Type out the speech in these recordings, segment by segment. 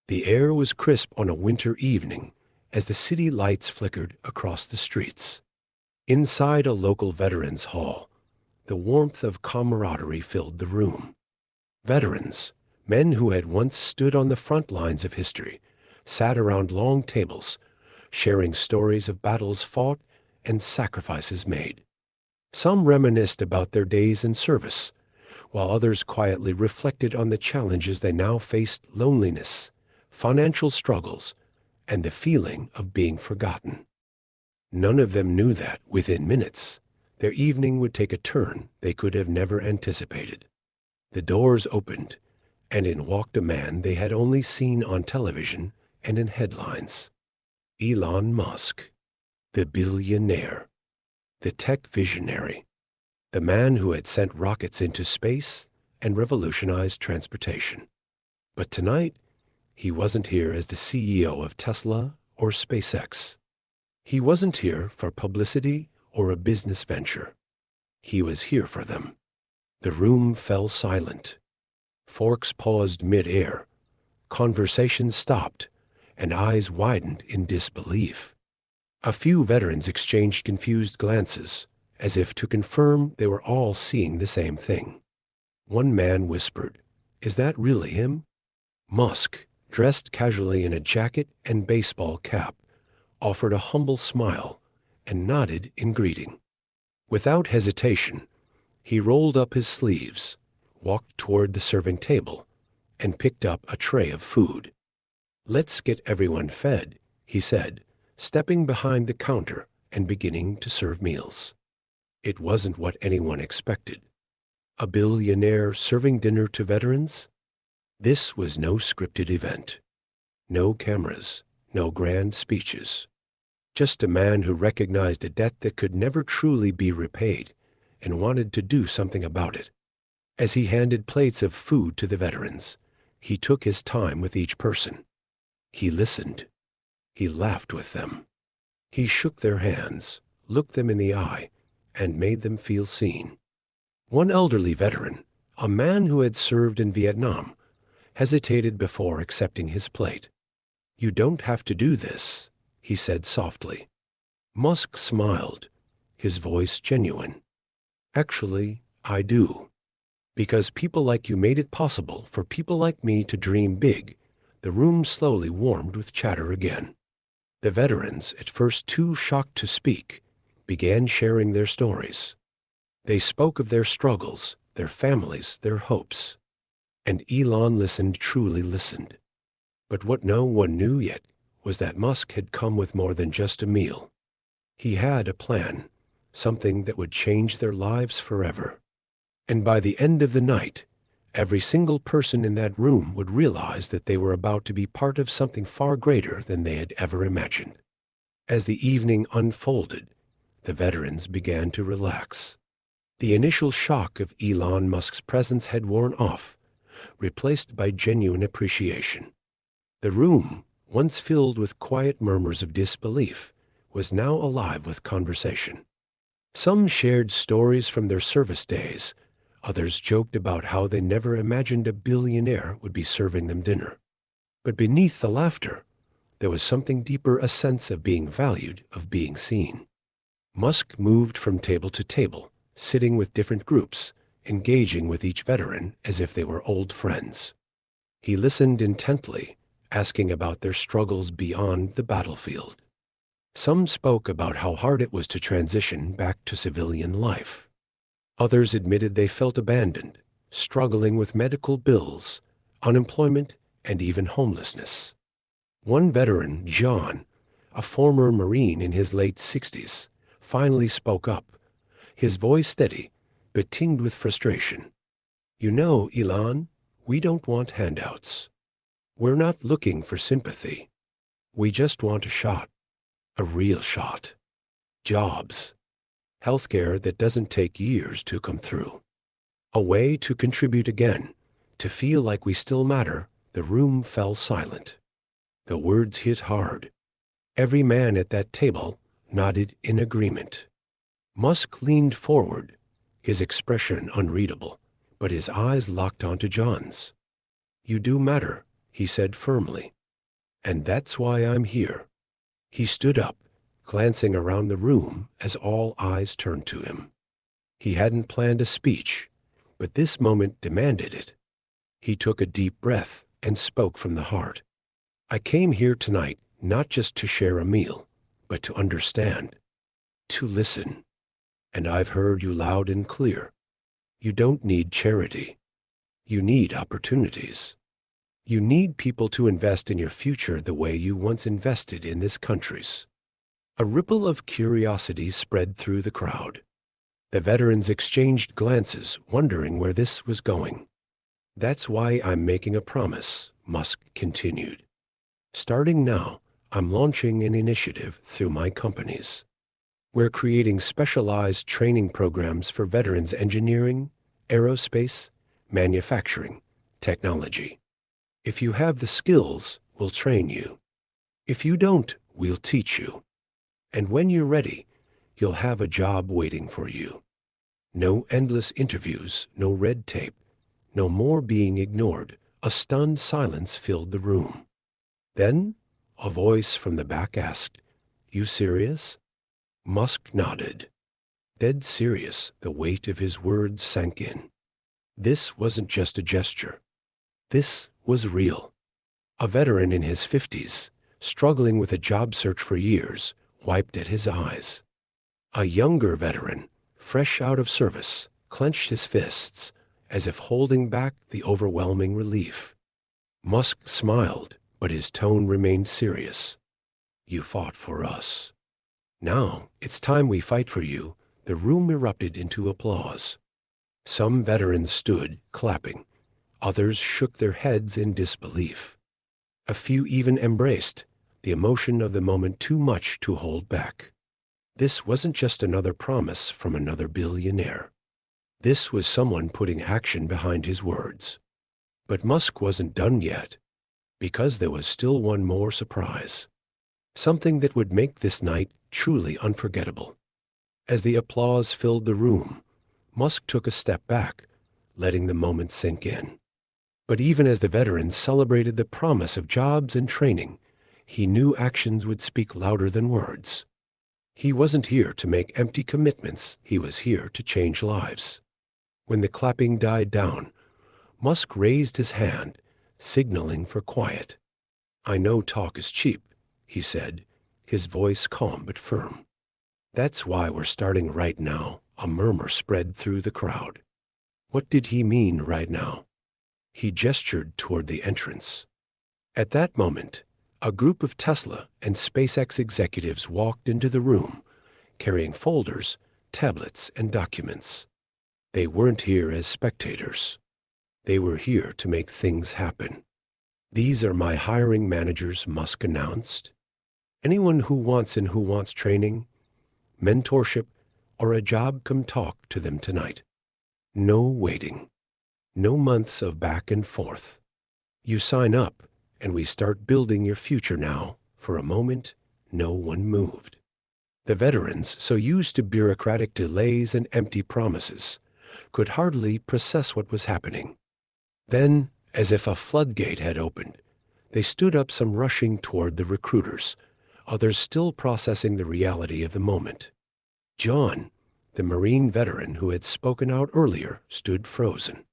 The air was crisp on a winter evening as the city lights flickered across the streets. Inside a local veterans' hall, the warmth of camaraderie filled the room. Veterans, men who had once stood on the front lines of history, sat around long tables, sharing stories of battles fought and sacrifices made. Some reminisced about their days in service, while others quietly reflected on the challenges they now faced: loneliness, financial struggles, and the feeling of being forgotten. None of them knew that, within minutes, their evening would take a turn they could have never anticipated. The doors opened, and in walked a man they had only seen on television and in headlines. Elon Musk, the billionaire, the tech visionary, the man who had sent rockets into space and revolutionized transportation. But tonight, he wasn't here as the CEO of Tesla or SpaceX. He wasn't here for publicity or a business venture. He was here for them. The room fell silent. Forks paused mid-air. Conversations stopped, and eyes widened in disbelief. A few veterans exchanged confused glances, as if to confirm they were all seeing the same thing. One man whispered, "Is that really him?" Musk, dressed casually in a jacket and baseball cap, offered a humble smile and nodded in greeting. Without hesitation, he rolled up his sleeves, walked toward the serving table, and picked up a tray of food. "Let's get everyone fed," he said, stepping behind the counter and beginning to serve meals. It wasn't what anyone expected. A billionaire serving dinner to veterans? This was no scripted event. No cameras, no grand speeches. Just a man who recognized a debt that could never truly be repaid and wanted to do something about it. As he handed plates of food to the veterans, he took his time with each person. He listened. He laughed with them. He shook their hands, looked them in the eye, and made them feel seen. One elderly veteran, a man who had served in Vietnam, hesitated before accepting his plate. "You don't have to do this," he said softly. Musk smiled, his voice genuine. "Actually, I do. Because people like you made it possible for people like me to dream big." The room slowly warmed with chatter again. The veterans, at first too shocked to speak, began sharing their stories. They spoke of their struggles, their families, their hopes. And Elon truly listened. But what no one knew yet was that Musk had come with more than just a meal. He had a plan, something that would change their lives forever. And by the end of the night, every single person in that room would realize that they were about to be part of something far greater than they had ever imagined. As the evening unfolded, the veterans began to relax. The initial shock of Elon Musk's presence had worn off, replaced by genuine appreciation. The room, once filled with quiet murmurs of disbelief, was now alive with conversation. Some shared stories from their service days. Others joked about how they never imagined a billionaire would be serving them dinner. But beneath the laughter, there was something deeper, a sense of being valued, of being seen. Musk moved from table to table, sitting with different groups, engaging with each veteran as if they were old friends. He listened intently, asking about their struggles beyond the battlefield. Some spoke about how hard it was to transition back to civilian life. Others admitted they felt abandoned, struggling with medical bills, unemployment, and even homelessness. One veteran, John, a former Marine in his late 60s, finally spoke up, his voice steady, but tinged with frustration. "You know, Elon, we don't want handouts. We're not looking for sympathy. We just want a shot, a real shot. Jobs. Healthcare that doesn't take years to come through. A way to contribute again, to feel like we still matter." The room fell silent. The words hit hard. Every man at that table nodded in agreement. Musk leaned forward, his expression unreadable, but his eyes locked onto John's. "You do matter," he said firmly. And that's why I'm here. He stood up, glancing around the room as all eyes turned to him. He hadn't planned a speech, but this moment demanded it. He took a deep breath and spoke from the heart. I came here tonight not just to share a meal, but to understand, to listen. And I've heard you loud and clear. You don't need charity. You need opportunities. You need people to invest in your future the way you once invested in this country's. A ripple of curiosity spread through the crowd. The veterans exchanged glances, wondering where this was going. That's why I'm making a promise, Musk continued. Starting now, I'm launching an initiative through my companies. We're creating specialized training programs for veterans engineering, aerospace, manufacturing, technology. If you have the skills, we'll train you. If you don't, we'll teach you. And when you're ready, you'll have a job waiting for you. No endless interviews, no red tape, no more being ignored. A stunned silence filled the room. Then, a voice from the back asked, "You serious?" Musk nodded. Dead serious, the weight of his words sank in. This wasn't just a gesture. This was real. A veteran in his 50s, struggling with a job search for years, wiped at his eyes. A younger veteran, fresh out of service, clenched his fists, as if holding back the overwhelming relief. Musk smiled, but his tone remained serious. You fought for us. Now it's time we fight for you. The room erupted into applause. Some veterans stood, clapping. Others shook their heads in disbelief. A few even embraced, the emotion of the moment too much to hold back. This wasn't just another promise from another billionaire. This was someone putting action behind his words. But Musk wasn't done yet, because there was still one more surprise. Something that would make this night truly unforgettable. As the applause filled the room, Musk took a step back, letting the moment sink in. But even as the veterans celebrated the promise of jobs and training, he knew actions would speak louder than words. He wasn't here to make empty commitments, he was here to change lives. When the clapping died down, Musk raised his hand, signaling for quiet. I know talk is cheap, he said, his voice calm but firm. That's why we're starting right now. A murmur spread through the crowd. What did he mean right now? He gestured toward the entrance. At that moment, a group of Tesla and SpaceX executives walked into the room, carrying folders, tablets, and documents. They weren't here as spectators. They were here to make things happen. These are my hiring managers, Musk announced. Anyone who wants training, mentorship, or a job, come talk to them tonight. No waiting. No months of back and forth. You sign up, and we start building your future now. For a moment, no one moved. The veterans, so used to bureaucratic delays and empty promises, could hardly process what was happening. Then, as if a floodgate had opened, they stood up, some rushing toward the recruiters, others still processing the reality of the moment. John, the Marine veteran who had spoken out earlier, stood frozen.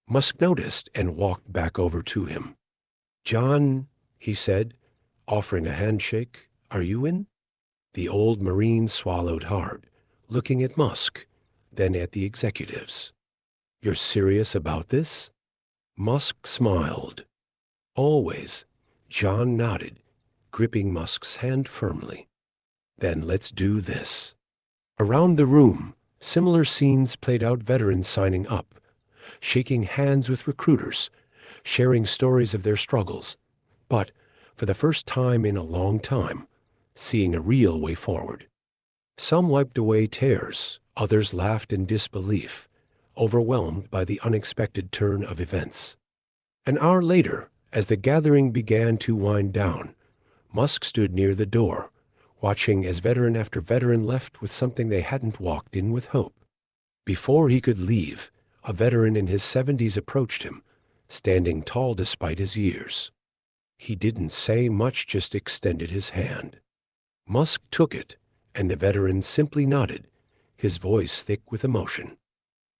Musk noticed and walked back over to him. John, he said, offering a handshake, are you in? The old Marine swallowed hard, looking at Musk, then at the executives. You're serious about this? Musk smiled. Always. John nodded, gripping Musk's hand firmly. Then let's do this. Around the room, similar scenes played out, veterans signing up, shaking hands with recruiters, sharing stories of their struggles, but, for the first time in a long time, seeing a real way forward. Some wiped away tears, others laughed in disbelief, overwhelmed by the unexpected turn of events. An hour later, as the gathering began to wind down, Musk stood near the door, watching as veteran after veteran left with something they hadn't walked in with hope. Before he could leave, a veteran in his 70s approached him, standing tall despite his years. He didn't say much, just extended his hand. Musk took it, and the veteran simply nodded, his voice thick with emotion.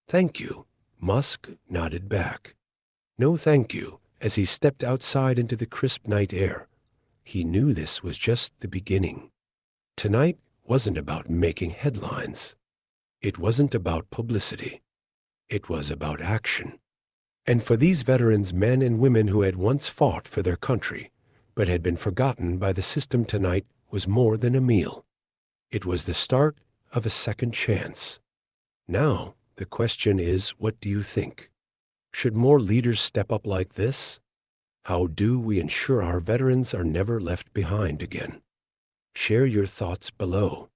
"Thank you," Musk nodded back. "No thank you," as he stepped outside into the crisp night air. He knew this was just the beginning. Tonight wasn't about making headlines. It wasn't about publicity. It was about action. And for these veterans, men and women who had once fought for their country, but had been forgotten by the system, tonight was more than a meal. It was the start of a second chance. Now, the question is, what do you think? Should more leaders step up like this? How do we ensure our veterans are never left behind again? Share your thoughts below.